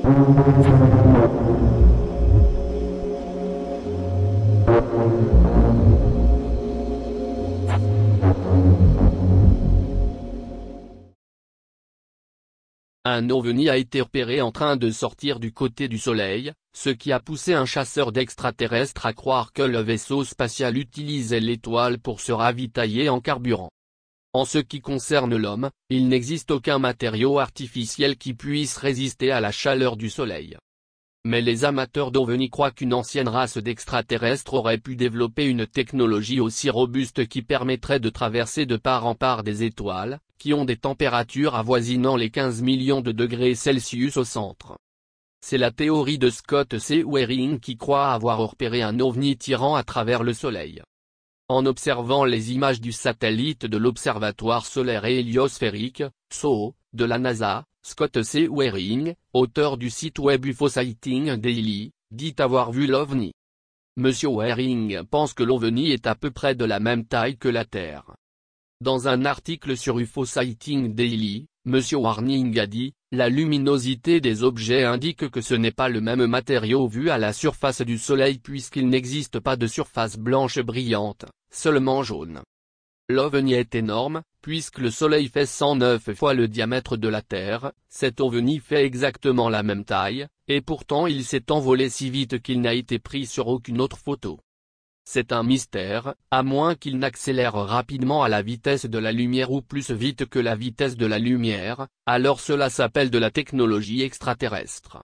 Un ovni a été repéré en train de sortir du côté du Soleil, ce qui a poussé un chasseur d'extraterrestres à croire que le vaisseau spatial utilisait l'étoile pour se ravitailler en carburant. En ce qui concerne l'homme, il n'existe aucun matériau artificiel qui puisse résister à la chaleur du Soleil. Mais les amateurs d'ovnis croient qu'une ancienne race d'extraterrestres aurait pu développer une technologie aussi robuste qui permettrait de traverser de part en part des étoiles, qui ont des températures avoisinant les 15 millions de degrés Celsius au centre. C'est la théorie de Scott C. Waring qui croit avoir repéré un ovni tirant à travers le Soleil. En observant les images du satellite de l'Observatoire solaire et héliosphérique, SOHO, de la NASA, Scott C. Waring, auteur du site web UFO Sighting Daily, dit avoir vu l'ovni. Monsieur Waring pense que l'ovni est à peu près de la même taille que la Terre. Dans un article sur UFO Sighting Daily, Monsieur Waring a dit, la luminosité des objets indique que ce n'est pas le même matériau vu à la surface du Soleil puisqu'il n'existe pas de surface blanche brillante, seulement jaune. L'ovni est énorme, puisque le Soleil fait 109 fois le diamètre de la Terre, cet ovni fait exactement la même taille, et pourtant il s'est envolé si vite qu'il n'a été pris sur aucune autre photo. C'est un mystère, à moins qu'il n'accélère rapidement à la vitesse de la lumière ou plus vite que la vitesse de la lumière, alors cela s'appelle de la technologie extraterrestre.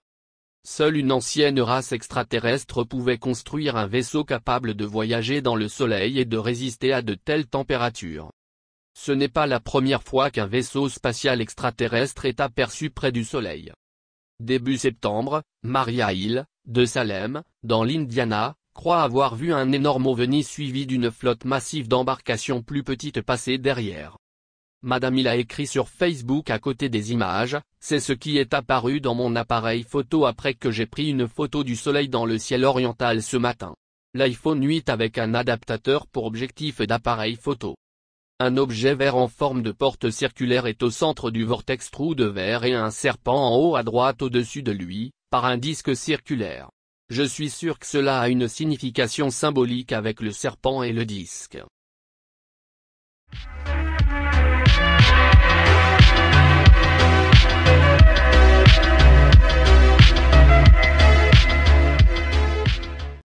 Seule une ancienne race extraterrestre pouvait construire un vaisseau capable de voyager dans le Soleil et de résister à de telles températures. Ce n'est pas la première fois qu'un vaisseau spatial extraterrestre est aperçu près du Soleil. Début septembre, Maria Hill, de Salem, dans l'Indiana, croit avoir vu un énorme ovni suivi d'une flotte massive d'embarcations plus petites passer derrière. Madame Hill a écrit sur Facebook à côté des images, c'est ce qui est apparu dans mon appareil photo après que j'ai pris une photo du Soleil dans le ciel oriental ce matin. L'iPhone 8 avec un adaptateur pour objectif et d'appareil photo. Un objet vert en forme de porte circulaire est au centre du vortex trou de verre et un serpent en haut à droite au-dessus de lui, par un disque circulaire. Je suis sûr que cela a une signification symbolique avec le serpent et le disque.